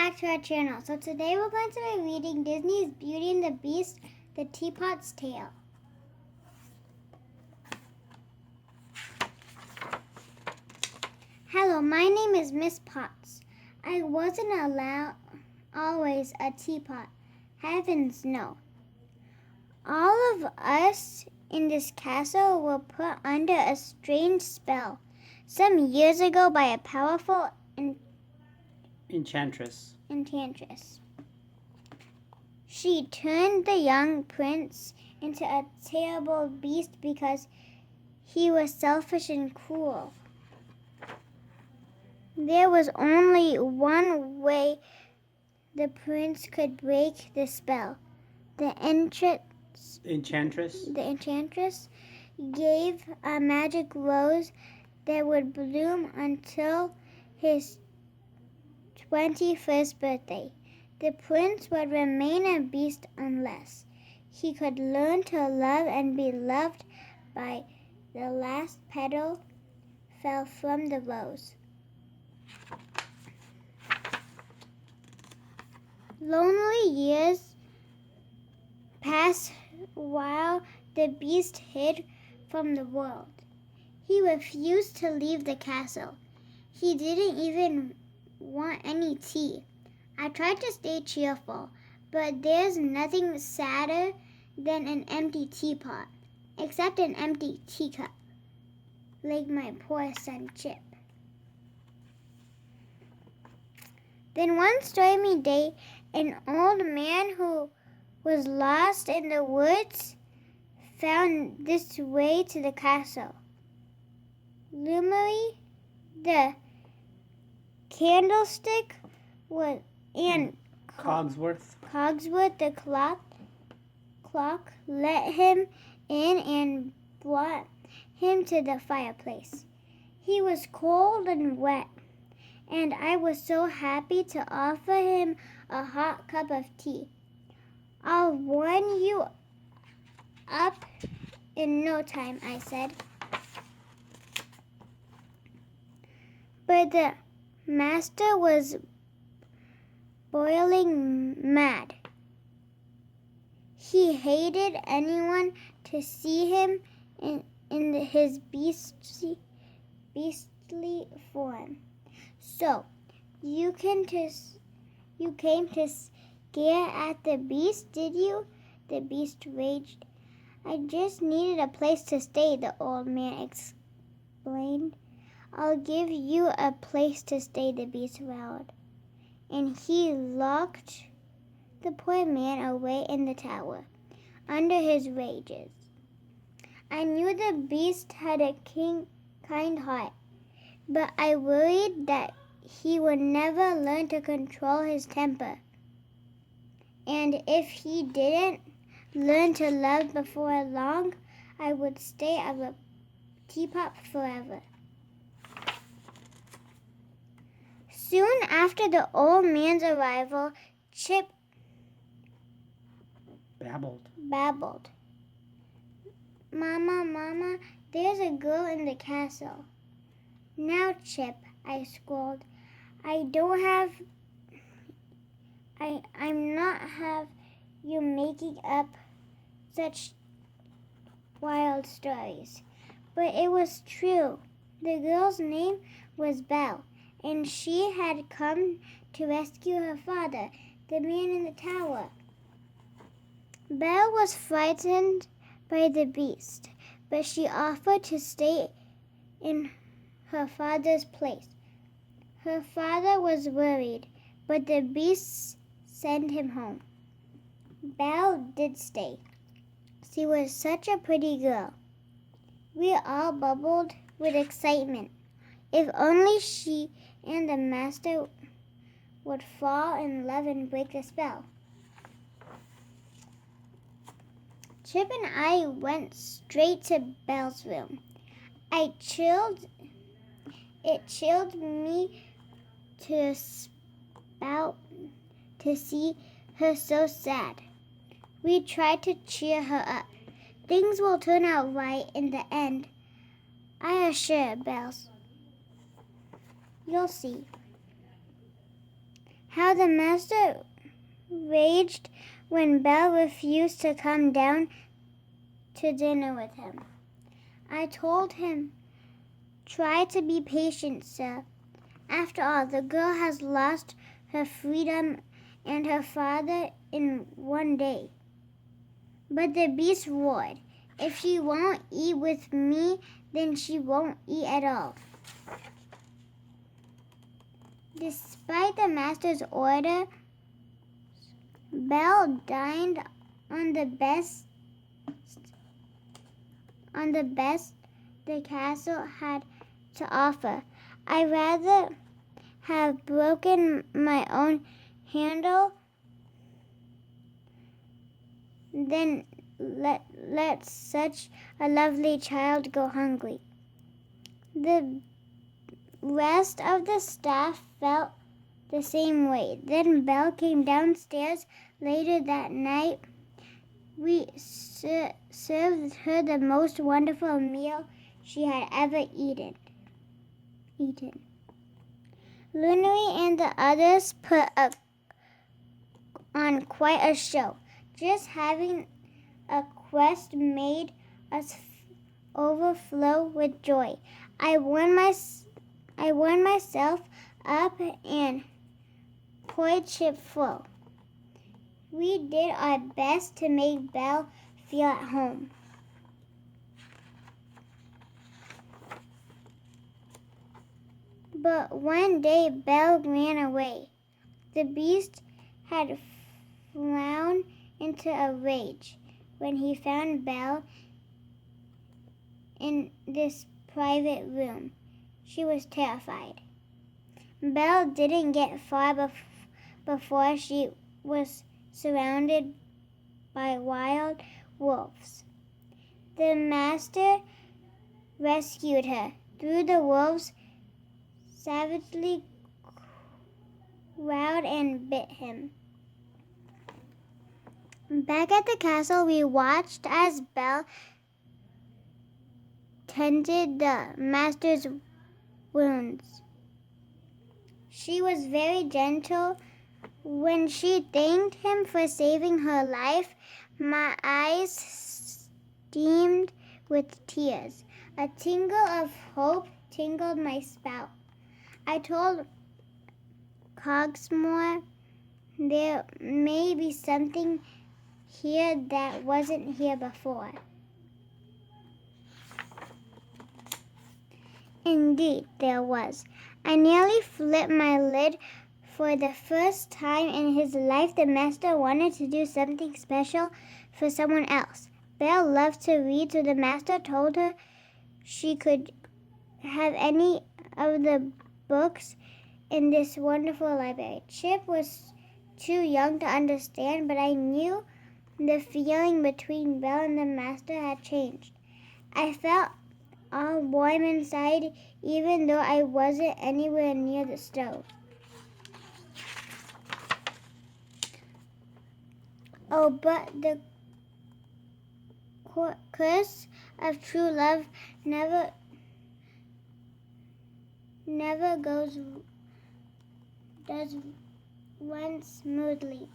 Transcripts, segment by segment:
back to our channel. So today we're going to be reading Disney's Beauty and the Beast, the Teapot's Tale. Hello, my name is Miss Potts. I wasn't always a teapot. Heavens no. All of us in this castle were put under a strange spell some years ago by a powerful Enchantress. She turned the young prince into a terrible beast because he was selfish and cruel. There was only one way the prince could break the spell. The enchantress gave a magic rose that would bloom until his 21st birthday. The prince would remain a beast unless he could learn to love and be loved by the last petal fell from the rose. Lonely years passed while the beast hid from the world. He refused to leave the castle. He didn't even want any tea. I tried to stay cheerful, but there's nothing sadder than an empty teapot, except an empty teacup, like my poor son Chip. Then one stormy day, an old man who was lost in the woods found this way to the castle. Lumary, the candlestick, and Cogsworth, the clock let him in and brought him to the fireplace. He was cold and wet, and I was so happy to offer him a hot cup of tea. I'll warm you up in no time, I said. But the master was boiling mad. He hated anyone to see him in his beastly form. So, you came to scare at the beast, did you? The beast raged. I just needed a place to stay, the old man explained. I'll give you a place to stay, the beast vowed. And he locked the poor man away in the tower, under his rages. I knew the beast had a kind heart, but I worried that he would never learn to control his temper. And if he didn't learn to love before long, I would stay as a teapot forever. Soon after the old man's arrival, Chip babbled. Mama, there's a girl in the castle. Now, Chip, I scolded, I'm not have you making up such wild stories. But it was true. The girl's name was Belle, and she had come to rescue her father, the man in the tower. Belle was frightened by the beast, but she offered to stay in her father's place. Her father was worried, but the beast sent him home. Belle did stay. She was such a pretty girl. We all bubbled with excitement. If only she and the master would fall in love and break the spell. Chip and I went straight to Belle's room. It chilled me to see her so sad. We tried to cheer her up. Things will turn out right in the end, I assure Belle. You'll see. how the master raged when Belle refused to come down to dinner with him. I told him, "Try to be patient, sir. After all, the girl has lost her freedom and her father in one day." But the beast roared, "If she won't eat with me, then she won't eat at all." Despite the master's order, Belle dined on the best the castle had to offer. I'd rather have broken my own handle than let such a lovely child go hungry. The rest of the staff felt the same way. Then Belle came downstairs later that night. We served her the most wonderful meal she had ever eaten. Lunary and the others put on quite a show. Just having a quest made us overflow with joy. I warmed myself up and poured chip full. We did our best to make Belle feel at home. But one day Belle ran away. The beast had flown into a rage when he found Belle in this private room. She was terrified. Belle didn't get far before she was surrounded by wild wolves. The master rescued her, threw the wolves savagely growled and bit him. Back at the castle, we watched as Belle tended the master's wounds. She was very gentle. When she thanked him for saving her life, my eyes steamed with tears. A tingle of hope tingled my spout. I told Cogsmore there may be something here that wasn't here before. Indeed, there was. I nearly flipped my lid. For the first time in his life, the master wanted to do something special for someone else. Belle loved to read, so the master told her she could have any of the books in this wonderful library. Chip was too young to understand, but I knew the feeling between Belle and the master had changed. I felt all warm inside, even though I wasn't anywhere near the stove. Oh, but the curse of true love never does run smoothly.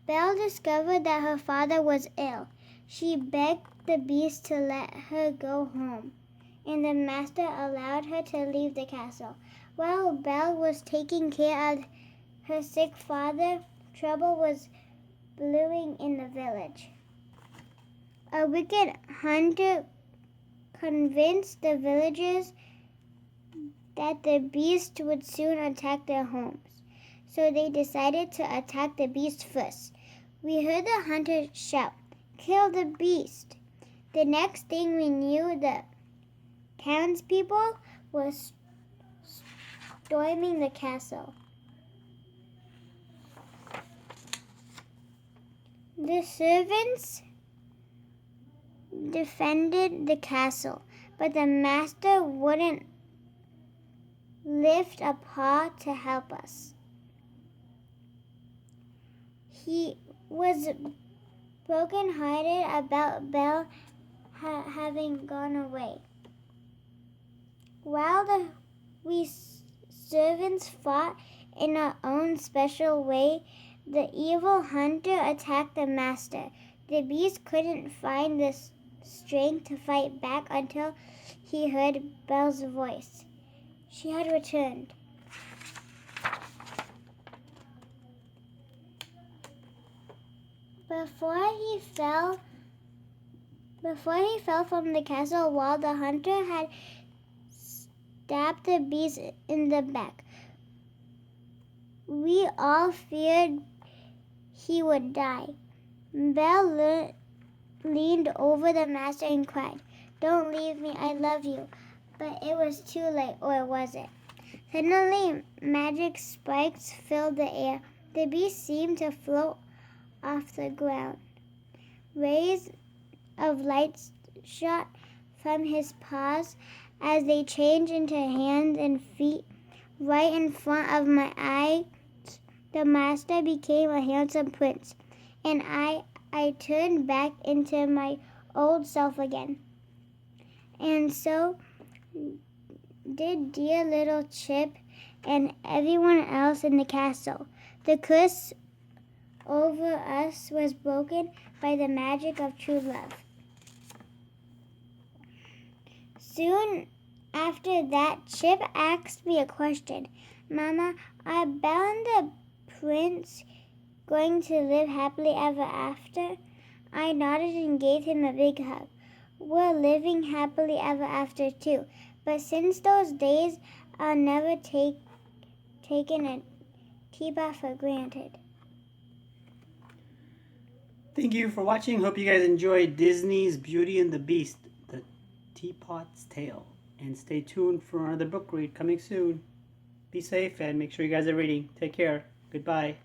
Belle discovered that her father was ill. She begged the beast to let her go home, and the master allowed her to leave the castle. While Belle was taking care of her sick father, trouble was brewing in the village. A wicked hunter convinced the villagers that the beast would soon attack their homes, so they decided to attack the beast first. We heard the hunter shout, "Kill the beast!" The next thing we knew, the townspeople were storming the castle. The servants defended the castle, but the master wouldn't lift a paw to help us. He was broken-hearted about Belle having gone away. While we servants fought in our own special way, the evil hunter attacked the master. The beast couldn't find the strength to fight back until he heard Belle's voice. She had returned. Before he fell from the castle wall, the hunter had stabbed the beast in the back. We all feared he would die. Belle leaned over the master and cried, "Don't leave me, I love you." But it was too late, or was it? Suddenly, magic spikes filled the air. The beast seemed to float off the ground. Rays of light shot from his paws as they changed into hands and feet. Right in front of my eyes, the master became a handsome prince, and I turned back into my old self again. And so did dear little Chip and everyone else in the castle. The curse over us was broken by the magic of true love. Soon after that, Chip asked me a question. "Mama, are Belle and the prince going to live happily ever after?" I nodded and gave him a big hug. "We're living happily ever after too, but since those days, I'll never taken a Teapot for granted." Thank you for watching. Hope you guys enjoyed Disney's Beauty and the Beast, the Teapot's Tale. And stay tuned for another book read coming soon. Be safe and make sure you guys are reading. Take care. Goodbye.